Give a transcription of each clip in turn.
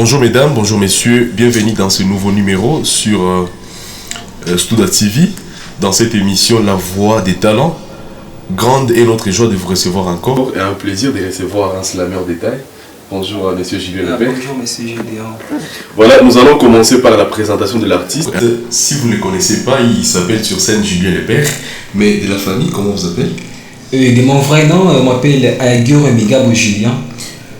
Bonjour mesdames, bonjour messieurs, bienvenue dans ce nouveau numéro sur Studa TV. Dans cette émission, La Voix des Talents. Grande est notre joie de vous recevoir encore et un plaisir de recevoir un slammer détail. Bonjour monsieur Julien Lepère. Bonjour monsieur Julien. Voilà, nous allons commencer par la présentation de l'artiste. Si vous ne le connaissez pas, il s'appelle sur scène Julien Lepère. Mais de la famille, comment vous appelez? De mon vrai nom, je m'appelle Ayagiro Migabo Julien.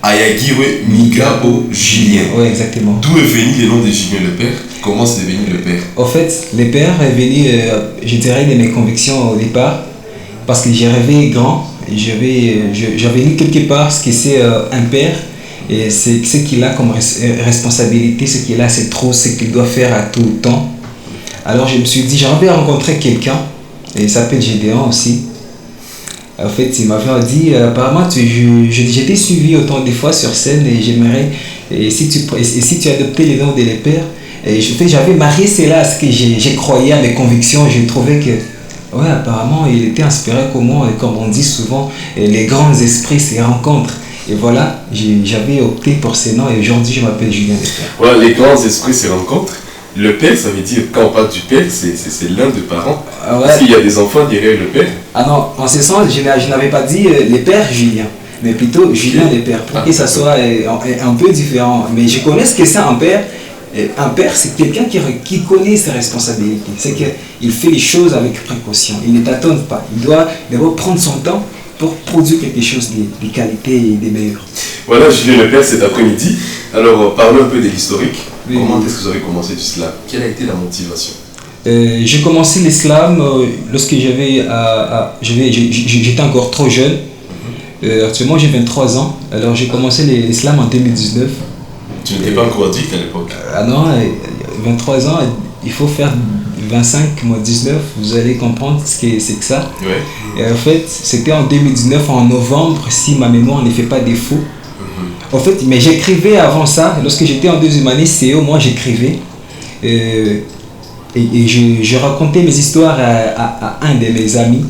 Ayagiro Migabo Julien. Oui, exactement. D'où est venu le nom de Julien Lepère? Comment c'est devenu Lepère? En fait, Lepère est venu, je dirais, de mes convictions au départ. Parce que j'ai rêvé grand. J'avais lu quelque part ce que c'est un père. Et c'est ce qu'il a comme responsabilité, ce qu'il a, c'est trop ce qu'il doit faire à tout temps. Alors je me suis dit, j'aimerais bien rencontrer quelqu'un. Et il s'appelle Gédéon aussi. En fait, il m'avait dit, apparemment, j'étais suivi autant de fois sur scène et j'aimerais, et si tu adoptais les noms de les pères, j'avais marié cela à ce que j'ai croyais à mes convictions. Je trouvais que, ouais, apparemment, il était inspiré comme moi, et comme on dit souvent, les grands esprits se rencontrent. Et voilà, j'avais opté pour ces noms et aujourd'hui, je m'appelle Julien Lepère. Voilà, les grands esprits se rencontrent. Le père, ça veut dire, quand on parle du père, c'est l'un des parents. Ouais. Parce qu'il y a des enfants derrière le père. Ah non, en ce sens, je n'avais pas dit les pères Julien, mais plutôt Julien Lepère, pour que ça soit un peu différent. Mais je connais ce que c'est un père. Un père, c'est quelqu'un qui connaît ses responsabilités. C'est qu'il fait les choses avec précaution. Il ne tâtonne pas. Il doit d'abord prendre son temps pour produire quelque chose de qualité et de meilleur. Voilà, Julien Lepère cet après-midi. Alors, parlons un peu de l'historique. Oui. Comment est-ce que vous avez commencé du slam? Quelle a été la motivation? J'ai commencé l'islam lorsque j'étais encore trop jeune. Actuellement, j'ai 23 ans. Alors, j'ai commencé l'islam en 2019. Tu n'étais pas encore adulte à l'époque? Ah non, 23 ans, il faut faire 25 moins 19, vous allez comprendre ce que c'est que ça. Ouais. Et en fait, c'était en 2019, en novembre, si ma mémoire ne fait pas défaut. En fait, mais j'écrivais avant ça, lorsque j'étais en deuxième année CO, moi j'écrivais. Et je racontais mes histoires à un de mes amis.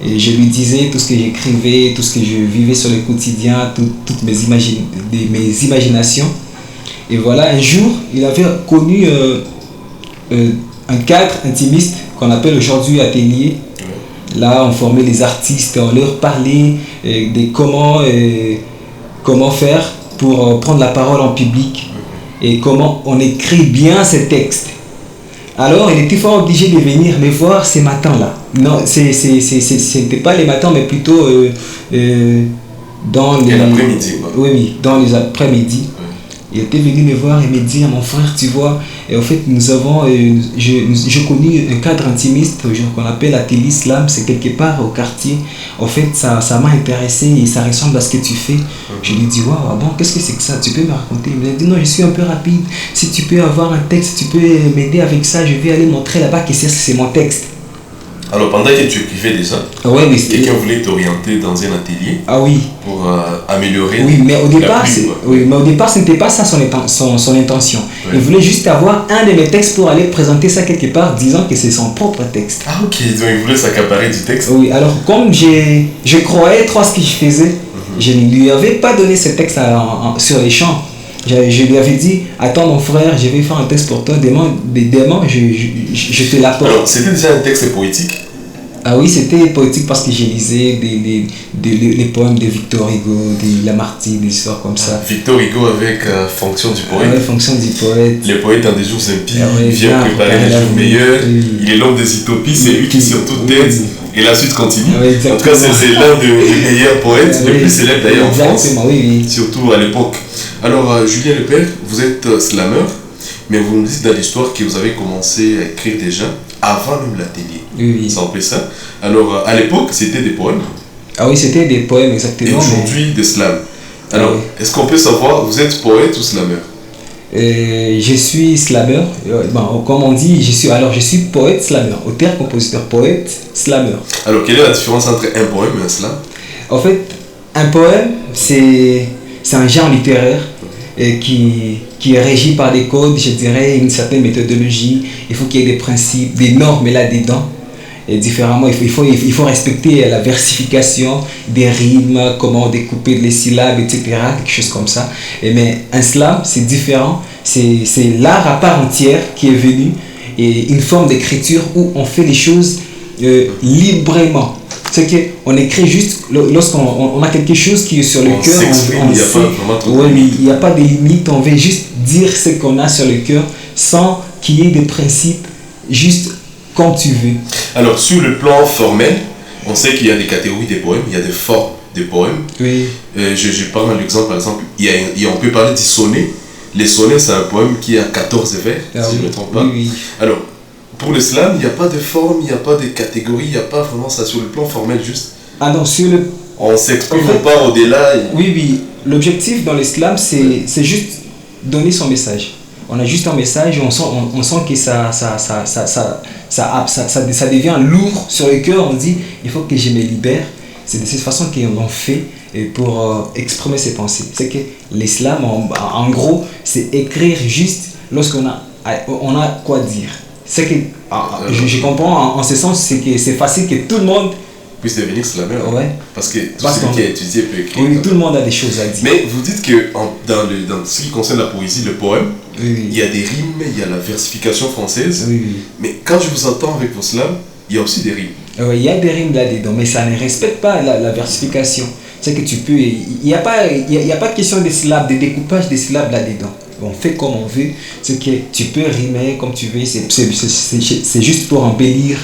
Et je lui disais tout ce que j'écrivais, tout ce que je vivais sur le quotidien, toutes mes imaginations. Et voilà, un jour, il avait connu un cadre intimiste qu'on appelle aujourd'hui atelier. Là, on formait les artistes, on leur parlait de comment faire pour prendre la parole en public et comment on écrit bien ces textes. Alors, il était fort obligé de venir me voir ces matins-là. Non, c'était pas les matins, mais plutôt dans les après-midi. Oui, dans les après-midi. Il était venu me voir et me dire, mon frère, tu vois, et en fait, nous avons, je connais un cadre intimiste qu'on appelle Atelier Slam, c'est quelque part au quartier. En fait, ça m'a intéressé et ça ressemble à ce que tu fais. Je lui dis, waouh, bon, qu'est-ce que c'est que ça? Tu peux me raconter? Il m'a dit, non, je suis un peu rapide. Si tu peux avoir un texte, tu peux m'aider avec ça, je vais aller montrer là-bas que c'est mon texte. Alors, pendant que tu écrivais déjà, oui, quelqu'un voulait t'orienter dans un atelier pour améliorer. Oui, mais au départ, ce n'était pas ça son intention. Oui. Il voulait juste avoir un de mes textes pour aller présenter ça quelque part, disant que c'est son propre texte. Ah ok, donc il voulait s'accaparer du texte. Oui, alors comme je croyais trop à ce que je faisais, je ne lui avais pas donné ce texte sur les champs. Je lui avais dit, attends mon frère, je vais faire un texte pour toi, demain je te l'apporte. Alors, c'était déjà un texte poétique? Ah oui, c'était poétique parce que je lisais les poèmes de Victor Hugo, de Lamartine, des histoires comme ça. Victor Hugo avec Fonction du poète. Oui, Fonction du poète. Le poète dans des jours impies, vient préparer les jours meilleurs, il est l'homme des utopies, c'est lui qui sur toute tête, et la suite continue. Oui, en tout cas, c'est l'un des meilleurs poètes, le plus célèbre d'ailleurs en France, surtout à l'époque. Alors, Julien Lepère, vous êtes slammer, mais vous nous dites dans l'histoire que vous avez commencé à écrire déjà avant même l'atelier. Oui. Ça en fait ça. Alors, à l'époque, c'était des poèmes. Ah oui, c'était des poèmes, exactement. Et aujourd'hui, des slams. Alors, est-ce qu'on peut savoir, vous êtes poète ou slammer? Je suis slammer. Comme on dit, je suis poète, slammer. Auteur, compositeur, poète, slammer. Alors, quelle est la différence entre un poème et un slam? En fait, un poème, c'est un genre littéraire qui est régi par des codes, je dirais, une certaine méthodologie. Il faut qu'il y ait des principes, des normes là-dedans. différemment. Il faut respecter la versification des rimes, comment découper les syllabes, etc. Quelque chose comme ça. Mais un slam, c'est différent. C'est l'art à part entière qui est venu et une forme d'écriture où on fait les choses librement. C'est qu'on écrit juste lorsqu'on a quelque chose qui est sur le cœur. Il n'y a pas de limite. On veut juste dire ce qu'on a sur le cœur sans qu'il y ait des principes, juste comme tu veux. Alors, sur le plan formel, on sait qu'il y a des catégories des poèmes, il y a des formes des poèmes. Oui. Je prends un exemple, par exemple, on peut parler du sonnet. Les sonnets, c'est un poème qui a 14 vers, si je ne me trompe pas. Oui. Alors, pour le slam, il n'y a pas de forme, il n'y a pas de catégorie, il n'y a pas vraiment ça sur le plan formel, juste. Ah non, sur le... On s'exprime pas au-delà. Oui. L'objectif dans l'islam, c'est juste donner son message. On a juste un message, on sent que ça devient lourd sur le cœur. On dit, il faut que je me libère. C'est de cette façon qu'on fait pour exprimer ses pensées. C'est que l'islam, en gros, c'est écrire juste lorsqu'on a quoi dire. C'est que, je comprends en ce sens, c'est que c'est facile que tout le monde puisse devenir slameur. Ouais. Parce que tout celui qui a étudié peut écrire. Oui, tout le monde a des choses à dire. Mais vous dites que dans ce qui concerne la poésie, le poème, il y a des rimes, il y a la versification française. Oui. Mais quand je vous entends avec vos slams, il y a aussi des rimes. Il y a des rimes là-dedans, mais ça ne respecte pas la versification. C'est que tu peux... Il n'y a pas de question de syllabes, de découpage des syllabes là-dedans. On fait comme on veut, c'est que tu peux rimer comme tu veux, c'est juste pour embellir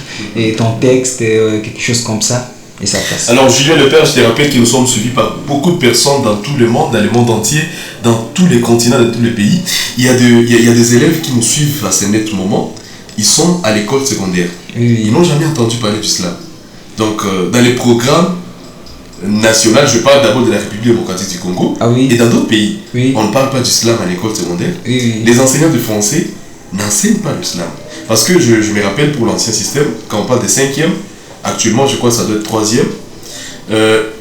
ton texte, quelque chose comme ça, et ça passe. Alors Julien Lepère, je te rappelle que nous sommes suivis par beaucoup de personnes dans tout le monde, dans le monde entier, dans tous les continents, dans tous les pays. Il y a des élèves qui nous suivent à ce net moment, ils sont à l'école secondaire. Oui. Ils n'ont jamais entendu parler du slam. Donc dans les programmes nationaux, je parle d'abord de la République démocratique du Congo, et dans d'autres pays, on ne parle pas du slam à l'école secondaire. Les enseignants de français n'enseignent pas le slam. Parce que je me rappelle pour l'ancien système, quand on parle de 5e, actuellement je crois que ça doit être 3e,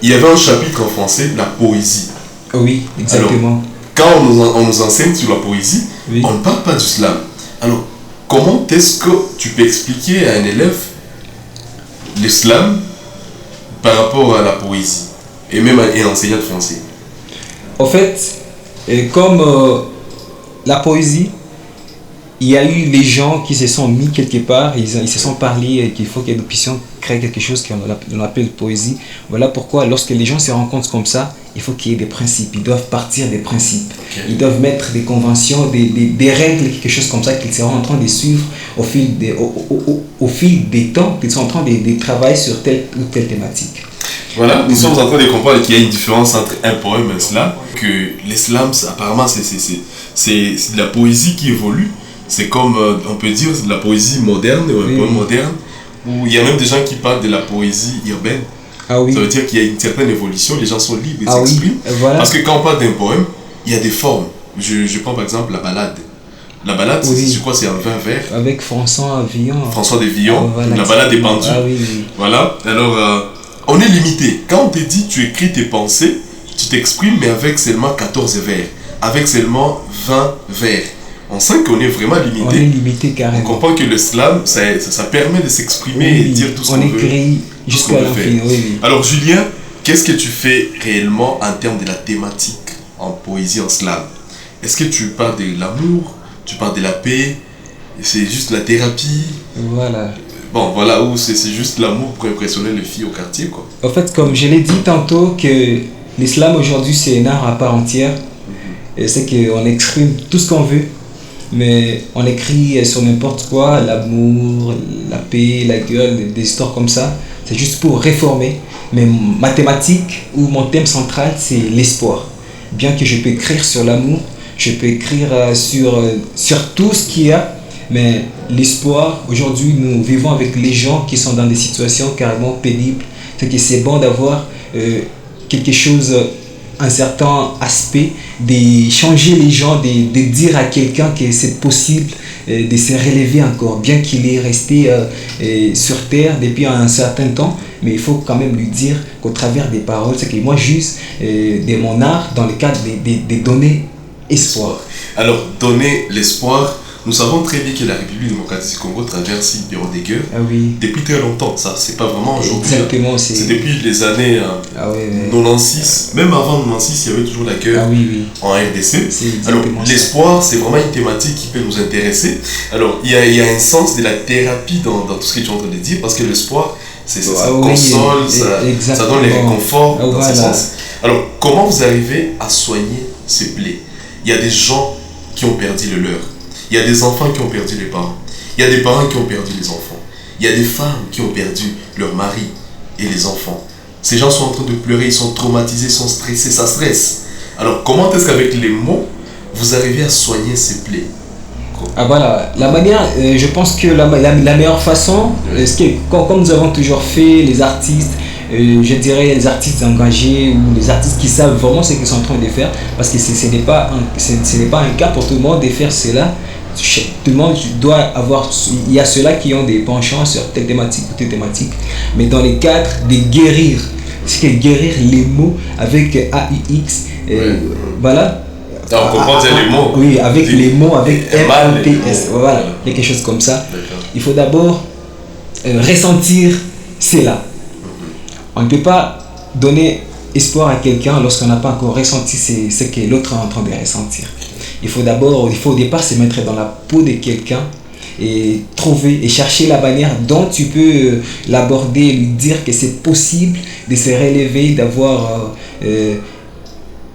il y avait un chapitre en français, la poésie. Oui, exactement. Alors, quand on nous enseigne sur la poésie, on ne parle pas du slam. Alors, comment est-ce que tu peux expliquer à un élève le slam par rapport à la poésie et même à un enseignant de français? En fait, comme la poésie, il y a eu les gens qui se sont mis quelque part, ils se sont parlé qu'il faut que nous puissions créer quelque chose qu'on appelle poésie. Voilà pourquoi lorsque les gens se rencontrent comme ça, il faut qu'il y ait des principes, ils doivent partir des principes. Ils doivent mettre des conventions, des règles, quelque chose comme ça qu'ils seront en train de suivre au fil des temps, qu'ils sont en train de travailler sur telle ou telle thématique. Voilà, nous sommes en train de comprendre qu'il y a une différence entre un poème et un slam, que les slams, apparemment, c'est de la poésie qui évolue. C'est comme, on peut dire, de la poésie moderne, ou un poème moderne, où il y a même des gens qui parlent de la poésie urbaine. Ça veut dire qu'il y a une certaine évolution, les gens sont libres, ils s'expriment. Voilà. Parce que quand on parle d'un poème, il y a des formes. Je prends par exemple la ballade. La ballade, je crois c'est en 20 vers. Avec François de Villon. La ballade des pendus. Voilà, alors on est limité. Quand on te dit tu écris tes pensées, tu t'exprimes, mais avec seulement 14 vers, avec seulement 20 vers. On sent qu'on est vraiment limité. On est limité carrément. On comprend que le slam, ça permet de s'exprimer et de dire tout ce qu'on veut. On écrit jusqu'à l'infini. Alors Julien, qu'est-ce que tu fais réellement en termes de la thématique en poésie, en slam? Est-ce que tu parles de l'amour, tu parles de la paix, c'est juste la thérapie? Voilà. Bon, voilà, où c'est juste l'amour pour impressionner les filles au quartier, quoi. En fait, comme je l'ai dit tantôt, que l'islam aujourd'hui c'est un art à part entière. Et c'est qu'on exprime tout ce qu'on veut, mais on écrit sur n'importe quoi, l'amour, la paix, la gueule, des histoires comme ça. C'est juste pour réformer. Mais ma thématique ou mon thème central, c'est l'espoir. Bien que je peux écrire sur l'amour, je peux écrire sur tout ce qu'il y a, mais l'espoir, aujourd'hui, nous vivons avec les gens qui sont dans des situations carrément pénibles. C'est que c'est bon d'avoir quelque chose, un certain aspect, de changer les gens, de dire à quelqu'un que c'est possible de se relever encore, bien qu'il est resté sur terre depuis un certain temps, mais il faut quand même lui dire qu'au travers des paroles, c'est que moi j'use de mon art dans le cadre de donner espoir. Alors, donner l'espoir nous savons très bien que la République démocratique du Congo traverse une période de guerre Ah oui. depuis très longtemps. Ça, c'est pas vraiment aujourd'hui. Exactement, c'est depuis les années ah oui, 96. Même avant 96, il y avait toujours la guerre en RDC. Alors, l'espoir, c'est vraiment une thématique qui peut nous intéresser. Alors, il y a un sens de la thérapie dans tout ce que tu es en train de dire, parce que l'espoir, ça console, ça donne les réconforts dans ce sens. Alors, comment vous arrivez à soigner ces plaies? Il y a des gens qui ont perdu le leur. Il y a des enfants qui ont perdu les parents. Il y a des parents qui ont perdu les enfants. Il y a des femmes qui ont perdu leur mari et les enfants. Ces gens sont en train de pleurer, ils sont traumatisés, ils sont stressés, ça stresse. Alors, comment est-ce qu'avec les mots, vous arrivez à soigner ces plaies? Ah voilà, la manière, je pense que la meilleure façon, comme nous avons toujours fait, les artistes, je dirais les artistes engagés ou les artistes qui savent vraiment ce qu'ils sont en train de faire, parce que ce n'est pas un cas pour tout le monde de faire cela. Tout le monde doit avoir, il y a ceux-là qui ont des penchants sur telle thématique ou telle thématique, mais dans les cadres de guérir, c'est que guérir les mots avec AUX, voilà. On comprend les mots. Oui, avec les mots, avec MAPS, voilà, quelque chose comme ça. Il faut d'abord ressentir cela. On ne peut pas donner espoir à quelqu'un lorsqu'on n'a pas encore ressenti ce que l'autre est en train de ressentir. Il faut au départ se mettre dans la peau de quelqu'un et trouver et chercher la manière dont tu peux l'aborder, lui dire que c'est possible de se relever, d'avoir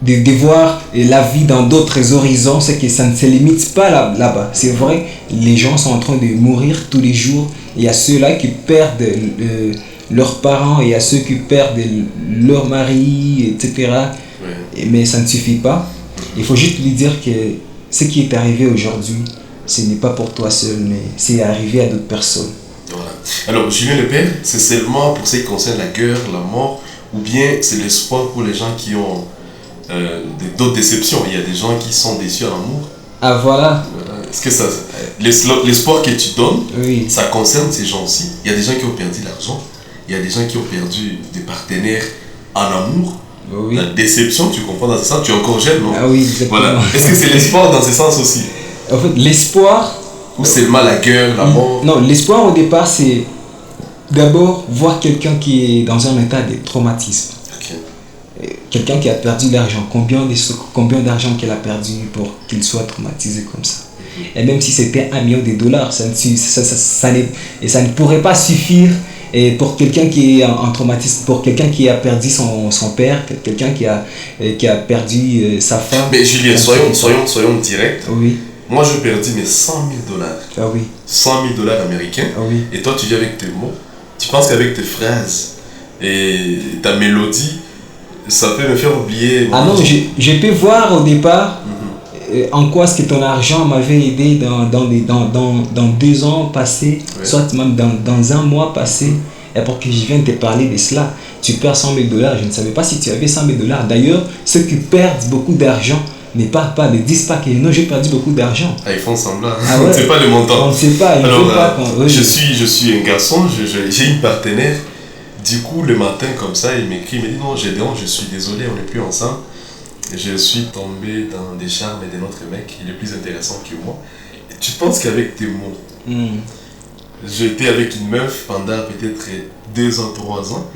de voir la vie dans d'autres horizons, c'est que ça ne se limite pas là-bas. C'est vrai, les gens sont en train de mourir tous les jours. Il y a ceux-là qui perdent leurs parents, il y a ceux qui perdent leur mari, etc. Mais ça ne suffit pas. Il faut juste lui dire que ce qui est arrivé aujourd'hui, ce n'est pas pour toi seul, mais c'est arrivé à d'autres personnes. Voilà. Alors, Julien Lepère, c'est seulement pour ce qui concerne la guerre, la mort, ou bien c'est l'espoir pour les gens qui ont d'autres déceptions? Il y a des gens qui sont déçus à l'amour. Ah voilà. Est-ce que ça, l'espoir que tu donnes, ça concerne ces gens aussi? Il y a des gens qui ont perdu l'argent, il y a des gens qui ont perdu des partenaires en amour. La déception, tu comprends dans ce sens, tu es encore jeune, non? Ah oui, exactement. Voilà. Est-ce que c'est l'espoir dans ce sens aussi? En fait, l'espoir... Ou c'est le mal, la guerre, la mort? Non, l'espoir au départ, c'est d'abord voir quelqu'un qui est dans un état de traumatisme. Quelqu'un qui a perdu l'argent, combien d'argent qu'il a perdu pour qu'il soit traumatisé comme ça. Et même si c'était $1 million, ça ne pourrait pas suffire pour quelqu'un qui est en traumatisme, pour quelqu'un qui a perdu son père, quelqu'un qui a perdu sa femme. Mais Julien, soyons directs. Oui. Moi, je perdis mes $100 000. Ah oui. $100 000 américains. Ah oui. Et toi, tu vis avec tes mots. Tu penses qu'avec tes phrases et ta mélodie, ça peut me faire oublier. Ah non, je peux voir au départ en quoi est-ce que ton argent m'avait aidé dans 2 ans passés, soit même dans un mois passé, et pour que je vienne te parler de cela. Tu perds $100 000, je ne savais pas si tu avais $100 000. D'ailleurs, ceux qui perdent beaucoup d'argent ne parlent pas, ne disent pas que non, j'ai perdu beaucoup d'argent. Ah, ils font semblant. Ah ouais. On ne sait pas le montant. On ne sait pas. Alors, je suis un garçon, j'ai une partenaire. Du coup, le matin, comme ça, il m'écrit, il me dit non, Gédéon, je suis désolé, on n'est plus ensemble. Je suis tombé dans des charmes d'un autre mec, il est plus intéressant que moi. Et tu penses qu'avec tes mots, j'étais avec une meuf pendant peut-être 2 ans, 3 ans.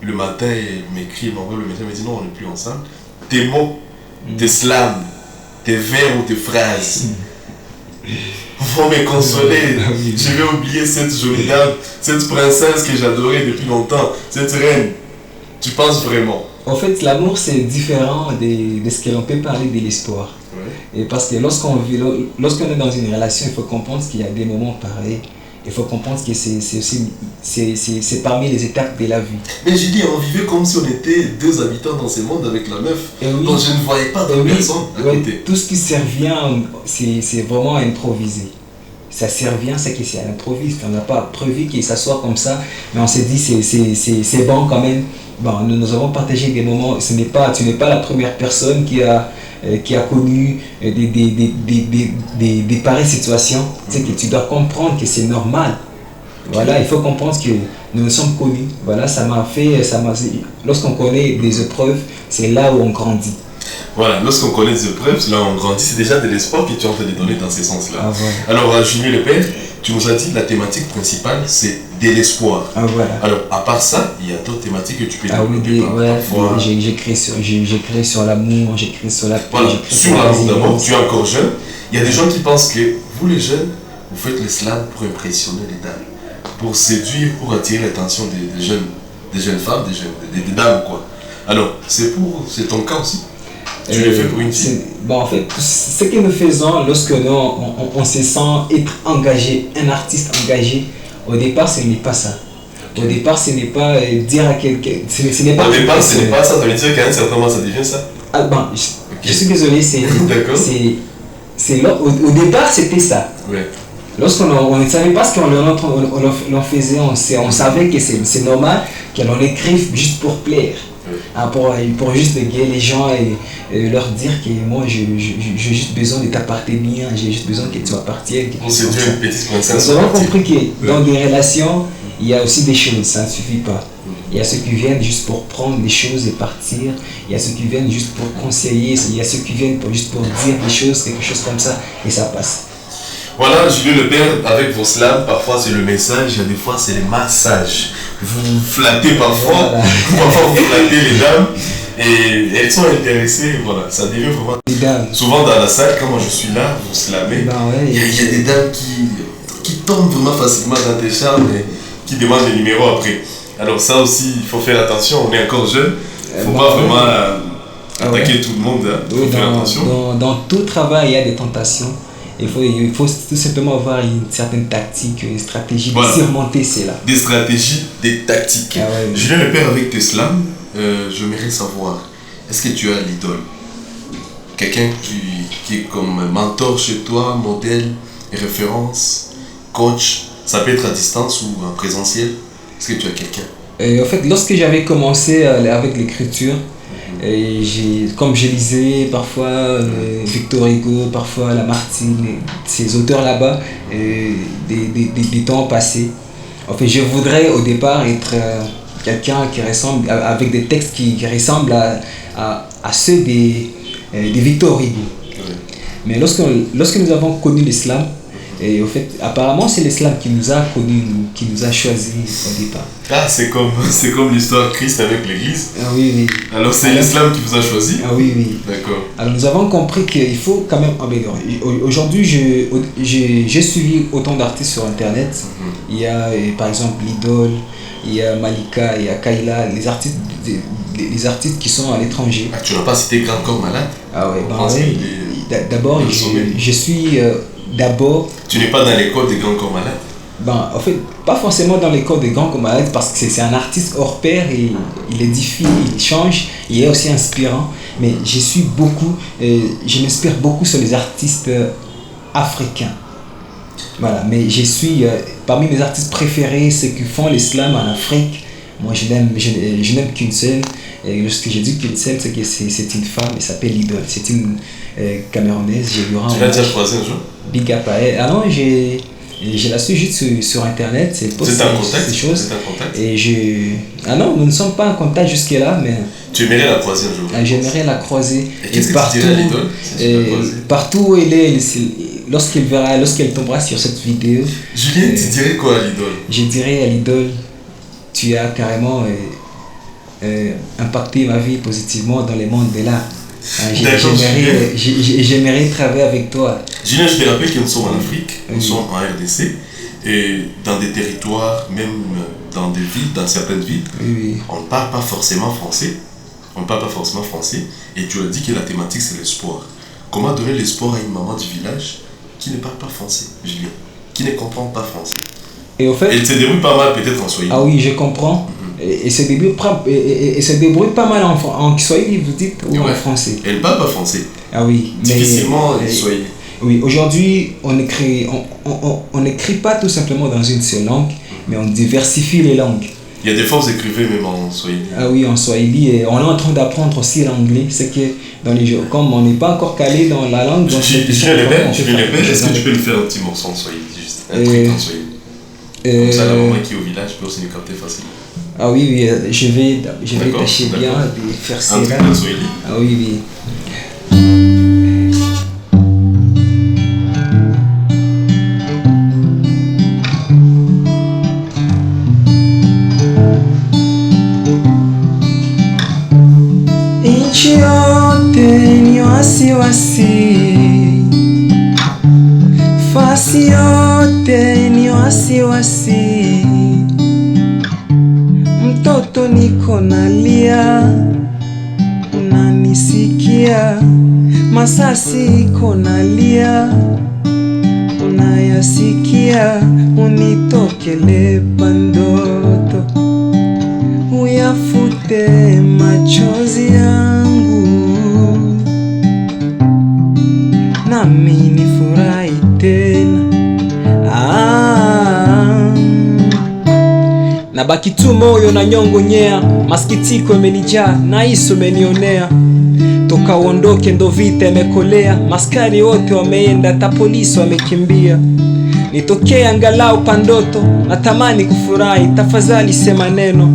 Le matin, il m'écrit, il m'envoie le message, il me dit non, on n'est plus ensemble. Tes mots, tes slams, tes vers ou tes phrases vont me consoler. Je vais oublier cette jolie dame, cette princesse que j'adorais depuis longtemps, cette reine. Tu penses vraiment? En fait, l'amour, c'est différent de ce que l'on peut parler de l'espoir. Et parce que lorsqu'on est dans une relation, il faut comprendre qu'il y a des moments pareils. Il faut comprendre que c'est parmi les étapes de la vie. Mais j'ai dit, on vivait comme si on était 2 habitants dans ce monde avec la meuf. Donc je ne voyais pas d'autres personnes à côté. Tout ce qui survient, c'est vraiment improvisé. Ça survient, c'est que c'est à l'improviste. On n'a pas prévu que ça soit comme ça, mais on s'est dit c'est bon quand même. Bon, nous avons partagé des moments. Tu n'es pas la première personne qui a connu des pareilles situations. C'est que tu dois comprendre que c'est normal. Voilà, il faut comprendre que nous sommes connus. Voilà, lorsqu'on connaît des épreuves, c'est là où on grandit. Voilà, lorsqu'on connaît des épreuves, là on grandit, c'est déjà de l'espoir que tu es en train de donner dans ces sens-là. Ah, voilà. Alors, Julien Le Père, tu nous as dit la thématique principale, c'est de l'espoir. Ah, voilà. Alors, à part ça, il y a d'autres thématiques que tu peux Ah oui, développer parfois. j'écris sur l'amour, j'écris sur la paix. Voilà, sur l'amour d'abord, résilience. tu es encore jeune. Il y a des gens qui pensent que vous les jeunes, vous faites l'islam pour impressionner les dames, pour séduire, pour attirer l'attention des jeunes femmes, des dames quoi. Alors, c'est ton cas aussi. Tu l'as fait pour une fille. En fait, ce que nous faisons lorsque on se sent être engagé, un artiste engagé, au départ, ce n'est pas ça. Au départ, ce n'est pas dire à quelqu'un. Ce n'est pas. Au départ, ce n'est pas ça. Ça veut dire qu'à un certain moment, ça devient ça. Ah bon, je suis désolé, D'accord. Au départ, c'était ça. Ouais. Lorsqu'on ne savait pas ce qu'on faisait, on savait que c'est normal qu'on écrive juste pour plaire. Hein, pour juste guérir les gens et leur dire que moi j'ai juste besoin de t'appartenir, j'ai juste besoin que tu m'appartiennes. On s'est dit une petite princesse. Nous avons compris que dans des relations, il y a aussi des choses, ça ne suffit pas. Il y a ceux qui viennent juste pour prendre des choses et partir, il y a ceux qui viennent juste pour conseiller, il y a ceux qui viennent juste pour dire des choses, quelque chose comme ça, et ça passe. Voilà, Julien Le Père, avec vos slams, parfois c'est le message, des fois c'est les massages. Vous flattez parfois, Voilà. parfois vous flattez les dames, et elles sont intéressées, voilà, ça devient vraiment... Les dames. Souvent dans la salle, quand moi je suis là, vous slamez, il y a des dames qui tombent vraiment facilement dans tes charmes et qui demandent les numéros après. Alors ça aussi, il faut faire attention, on est encore jeune, il ne faut pas vraiment attaquer tout le monde, il faut faire attention. Dans tout travail, il y a des tentations. Il faut tout simplement avoir une certaine tactique, une stratégie pour surmonter cela. Des stratégies, des tactiques. Julien Le Père, avec tes slams, j'aimerais savoir, est-ce que tu as l'idole? Quelqu'un qui est comme mentor chez toi, modèle, référence, coach, ça peut être à distance ou en présentiel. Est-ce que tu as quelqu'un? En fait, lorsque j'avais commencé avec l'écriture, comme je lisais parfois Victor Hugo, parfois Lamartine, ces auteurs là-bas, des temps passés. En fait, je voudrais au départ être quelqu'un qui ressemble, avec des textes qui ressemblent à ceux des Victor Hugo. Oui. Mais lorsque nous avons connu l'islam, et au fait, apparemment, c'est l'islam qui nous a connus, qui nous a choisis au départ. Ah, c'est comme l'histoire de Christ avec l'église. Ah oui, oui. Alors, c'est l'islam qui vous a choisi? Ah oui, oui. D'accord. Alors, nous avons compris qu'il faut quand même améliorer. Aujourd'hui, j'ai suivi autant d'artistes sur Internet. Il y a, par exemple, Lidol, il y a Malika, il y a Kayla, les artistes qui sont à l'étranger. Ah, tu n'as pas cité Grand Corps Malade? Ah ouais, d'abord, je suis... D'abord... Tu n'es pas dans l'école des Grands Corps Malades? En fait, pas forcément dans l'école des Grands Corps Malades parce que c'est un artiste hors pair et il édifie, il change, il est aussi inspirant. Mais je m'inspire beaucoup sur les artistes africains. Voilà, mais je suis parmi mes artistes préférés, ceux qui font l'islam en Afrique. Moi, je n'aime qu'une seule. Et lorsque je dis qu'une seule, c'est que c'est une femme, elle s'appelle Lidol. C'est une Camerounaise. Tu l'as déjà croisée un jour? Big up à elle. Ah non, je la suis juste sur Internet. C'est un contact? Ces choses. Et ah non, nous ne sommes pas en contact jusque-là, mais... Tu aimerais la croiser un jour? J'aimerais la croiser. Et qu'est-ce que tu dirais à Lidol? Partout où elle est, lorsqu'elle tombera sur cette vidéo... Julien, tu dirais quoi à Lidol? Je dirais à Lidol, tu as carrément impacté ma vie positivement dans le monde de l'art. J'aimerais travailler avec toi. Julien, je te rappelle que nous sommes en Afrique, nous sommes en RDC, et dans des territoires, même dans des villes, dans certaines villes, on ne parle pas forcément français. Et tu as dit que la thématique c'est l'espoir. Comment donner l'espoir à une maman du village qui ne parle pas français, Julien, qui ne comprend pas français? Et au fait, elle se débrouille pas mal peut-être en swahili. Ah oui, je comprends. Et se débrouille pas mal en swahili, vous dites, ou en français. Elle parle pas français. Ah oui. Difficilement swahili. Oui, aujourd'hui, on n'écrit pas tout simplement dans une seule langue, mais on diversifie les langues. Il y a des fois vous écrivez même en swahili. Ah oui, en swahili, et on est en train d'apprendre aussi l'anglais. C'est que dans les jeux, comme on n'est pas encore calé dans la langue, est-ce que tu peux nous faire un petit morceau en swahili, juste un truc en swahili? Comme ça, la maman qui est au village peut aussi nous capter facilement. Ah oui, je vais tâcher bien de faire cela. Ah oui, oui. wasiwasi, fasi yote ni wasiwasi. Mtoto niko nalia, unanisikia? Masasi iko nalia, unayasikia? Unitokele pandoto, uyafute machozi yangu, nami nifurahi tena. Nabaki tu moyo na nyongonyea, masikitiko yamenijaa na iso menionea. Toka uondoke ndo vita imekolea, maskari wote wameenda, hata polisi wamekimbia. Nitokee angalau pandoto, natamani kufurahi, tafadhali sema neno.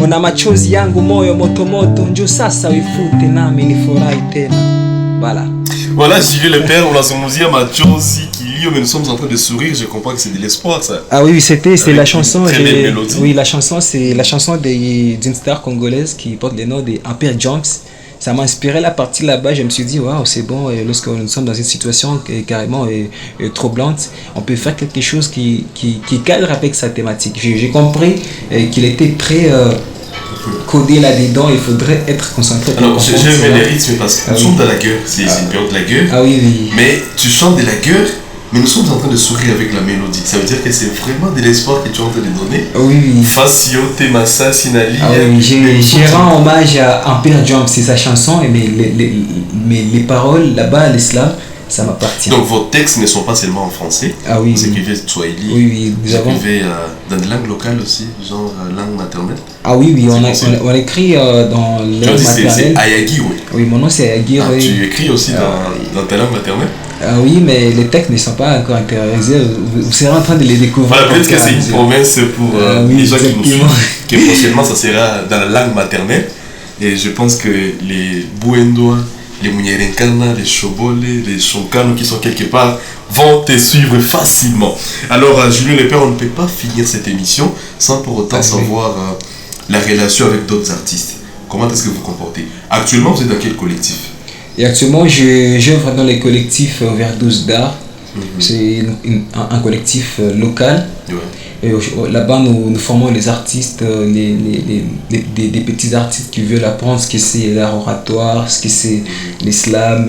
Ona machozi yangu moyo moto moto, njoo sasa wifute nami nifurahi tena. Voilà, Julien Lepere, on a zungumzia machozi kilio, mais nous sommes en train de sourire, je comprends que c'est de l'espoir ça. Ah oui, c'est la chanson. Très belle mélodie. Oui, la chanson, c'est la chanson d'une star congolaise qui porte le nom de Empire Junks. Ça m'a inspiré la partie là-bas, je me suis dit, waouh, c'est bon, lorsque nous sommes dans une situation carrément troublante, on peut faire quelque chose qui cadre avec sa thématique. J'ai compris qu'il était très codé là-dedans, il faudrait être concentré. Alors, j'aime les rythmes parce que nous sommes dans la guerre, c'est une période de la guerre. Ah oui, oui. Mais tu chantes de la guerre, mais nous sommes en train de sourire avec la mélodie. Ça veut dire que c'est vraiment de l'espoir que tu es en train de donner. Oui, oui. Facio, Temassa, Sinali. Ah oui, j'ai rend hommage à Empire Jump, c'est sa chanson, mais les paroles là-bas, l'islam, ça m'appartient. Donc vos textes ne sont pas seulement en français. Ah oui. Vous écrivez Swahili. Oui, oui. Vous écrivez dans des langues locales aussi, genre langue maternelle. Ah oui, oui, on écrit dans langue maternelle. C'est Ayagi, oui. Oui, mon nom c'est Ayagi. Ah, tu écris aussi dans ta langue maternelle? Ah oui, mais les textes ne sont pas encore intériorisés. Vous serez en train de les découvrir. Voilà, peut-être que c'est une promesse pour les gens qui nous suivent, que prochainement ça sera dans la langue maternelle. Et je pense que les Bouendois, les Munyerenkana, les Chobole, les Chonkano qui sont quelque part vont te suivre facilement. Alors, Julien Lepere, on ne peut pas finir cette émission sans pour autant savoir la relation avec d'autres artistes. Comment est-ce que vous vous comportez? Actuellement, vous êtes dans quel collectif? Et actuellement, j'œuvre dans les collectifs Overdose d'art. C'est un collectif local. Ouais. Et là-bas, nous formons les artistes, des petits artistes qui veulent apprendre ce que c'est l'art oratoire, ce que c'est l'islam,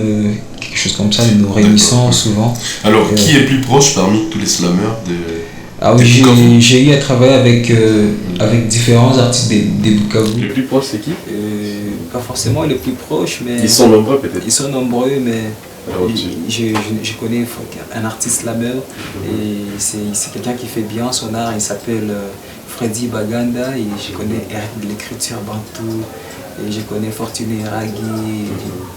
quelque chose comme ça. Nous nous réunissons souvent. Alors, qui est plus proche parmi tous les slameurs de... Ah oui, j'ai eu à travailler avec différents artistes des Bukavu. Les plus proches, c'est qui? Pas forcément les plus proches, mais... Ils sont nombreux peut-être. Ils sont nombreux, mais... Alors, je connais un artiste slameur et c'est quelqu'un qui fait bien son art. Il s'appelle Freddy Baganda et je connais de l'écriture bantou et je connais Fortuné Ragui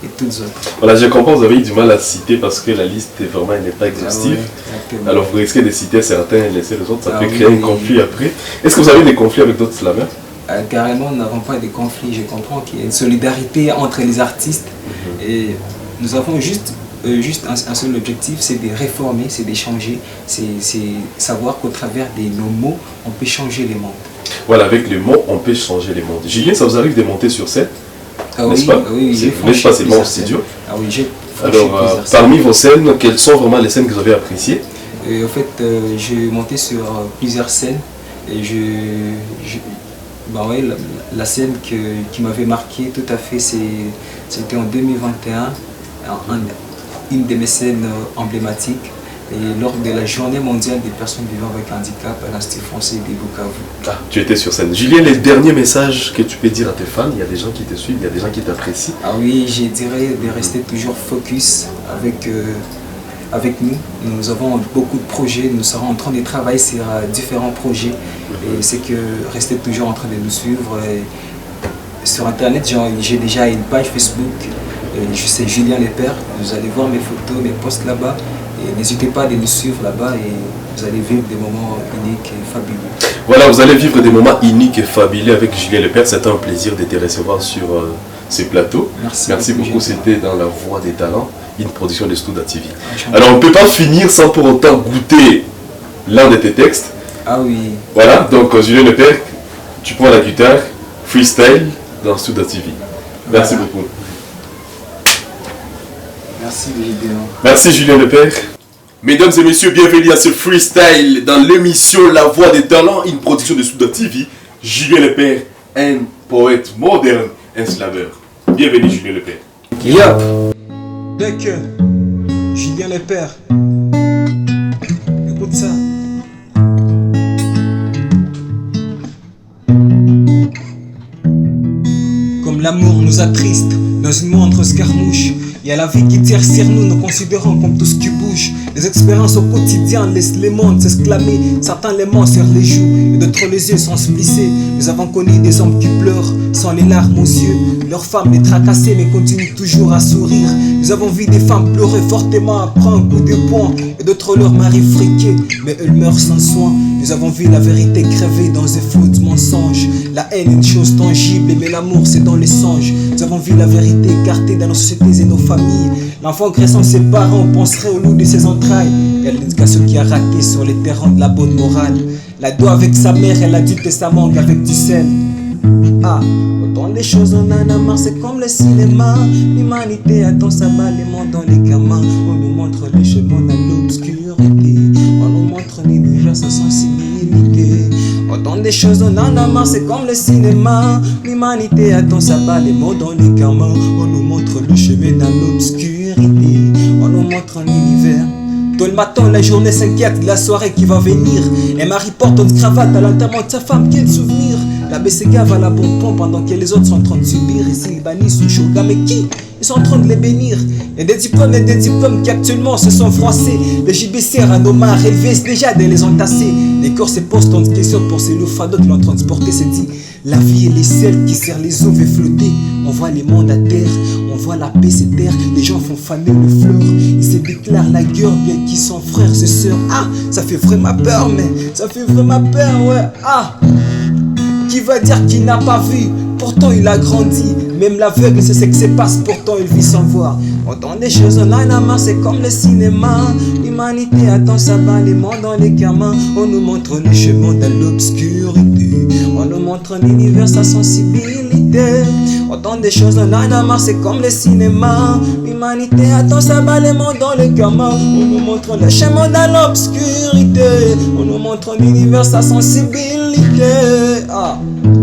et toutes autres. Voilà, je comprends, vous avez eu du mal à citer parce que la liste vraiment n'est pas exhaustive. Ah ouais, alors vous risquez de citer certains et laisser les autres, ça peut créer un conflit après. Est-ce que vous avez des conflits avec d'autres slameurs? Carrément, nous n'avons pas de conflits. Je comprends qu'il y a une solidarité entre les artistes et nous avons juste un seul objectif, c'est de réformer, c'est d'échanger, c'est savoir qu'au travers de nos mots, on peut changer les mondes. Voilà, avec les mots, on peut changer les mondes. Julien, ça vous arrive de monter sur scène? N'est-ce pas? Oui, vous n'êtes pas seulement au studio. Ah oui, j'ai alors, parmi vos scènes, quelles sont vraiment les scènes que vous avez appréciées? En fait, j'ai monté sur plusieurs scènes et la scène qui m'avait marqué tout à fait, c'était en 2021, une de mes scènes emblématiques, et lors de la journée mondiale des personnes vivant avec handicap à l'Institut français des Bukavu. Ah, tu étais sur scène. Julien, les derniers messages que tu peux dire à tes fans, il y a des gens qui te suivent, il y a des gens qui t'apprécient. Ah oui, je dirais de rester toujours focus avec nous. Nous avons beaucoup de projets, nous serons en train de travailler sur différents projets. Et c'est que restez toujours en train de nous suivre. Et sur internet, j'ai déjà une page Facebook, c'est Julien Lepere. Vous allez voir mes photos, mes posts là-bas. Et n'hésitez pas à nous suivre là-bas et vous allez vivre des moments uniques et fabuleux. Voilà, vous allez vivre des moments uniques et fabuleux avec Julien Lepere. C'était un plaisir de te recevoir sur ces plateaux. Merci beaucoup, c'était dans La Voix des Talents, une production de Studa TV. Alors on ne peut pas finir sans pour autant goûter l'un de tes textes. Ah oui. Voilà, donc Julien Lepere, tu prends la guitare, freestyle dans Studa TV. Merci beaucoup. Merci Gédéon. Merci Julien Lepère. Mesdames et messieurs, bienvenue à ce freestyle dans l'émission La Voix des Talents, une production de Souda TV. Julien Lepère, un poète moderne, un slameur. Bienvenue Julien Lepère. Yo! Dès que Julien Lepère, écoute ça. Comme l'amour nous attriste dans une moindre escarmouche, il y a la vie qui tire sur nous, nous considérons comme tout ce qui bouge. Les expériences au quotidien laissent les mondes s'exclamer. Certains les mains sur les joues et d'autres les yeux sont splissés. Nous avons connu des hommes qui pleurent sans les larmes aux yeux. Leurs femmes les tracassaient mais continuent toujours à sourire. Nous avons vu des femmes pleurer fortement après un coup de poing et d'autres leurs maris friqués, mais elles meurent sans soin. Nous avons vu la vérité crever dans un flot de mensonges. La haine est une chose tangible, mais l'amour c'est dans les songes. Nous avons vu la vérité écartée dans nos sociétés et nos familles. L'enfant graissant ses parents, on penserait au loup de ses entrailles. Il y a l'éducation qui a raté sur les terrains de la bonne morale. L'ado avec sa mère, elle a dit testament avec du sel. Ah, autant les choses on en a marre, c'est comme le cinéma. L'humanité attend sa balle, les mondes dans les gamins. On nous montre les chemins dans l'obscurité. On nous montre l'univers, sa sensibilité. Autant des choses on en a marre, c'est comme le cinéma. L'humanité attend sa balle, les mondes dans les gamins. On nous montre le chemin dans l'obscurité. On nous montre l'univers. Tôt le matin, la journée s'inquiète de la soirée qui va venir. Et Marie porte une cravate à l'enterrement de sa femme, quel souvenir. L'abbé se gave à la bonbon pendant que les autres sont en train de subir. Ici, ils bannissent sous Shoga, mais qui? Ils sont en train de les bénir. Et des diplômes qui actuellement se sont froissés. Les JBCR à nos mains élevés, déjà de les entasser. Les corps se posent tant de questions pour ces loups fados qui l'ont transporté. C'est dit, la vie elle est celle qui serre les eaux fait flotter. On voit les mondes à terre, on voit la paix se taire. Les gens font faner le fleur. Ils se déclarent la guerre bien qu'ils sont frères et sœurs. Ah, ça fait vraiment peur, mais ça fait vraiment peur, ouais. Ah, qui va dire qu'il n'a pas vu? Pourtant il a grandi. Même l'aveugle sait ce que se passe, pourtant il vit sans voir. Autant des choses on en a marre, c'est comme le cinéma. L'humanité attend sa balle, les mondes dans les gamins. On nous montre les chemins dans l'obscurité. On nous montre l'univers, sa sensibilité. Autant des choses on en a marre, c'est comme le cinéma. L'humanité attend sa balle, les mondes dans les gamins. On nous montre les chemins dans l'obscurité. On nous montre l'univers, sa sensibilité. Ah,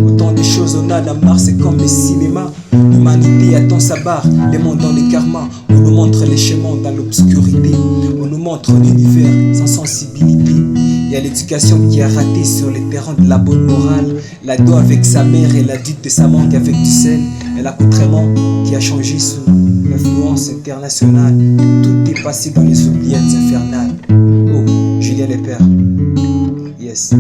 autant des choses on en a marre, c'est comme le cinéma. L'humanité attend sa barre, les mondes dans les karmas. On nous montre les chemins dans l'obscurité. On nous montre l'univers sans sensibilité. Il y a l'éducation qui a raté sur les terrains de la bonne morale. L'ado avec sa mère et l'adulte de sa manque avec du sel. Et l'accoutrement qui a changé sous l'influence internationale. Tout est passé dans les oubliettes infernales. Oh, Julien Lepère. Yes.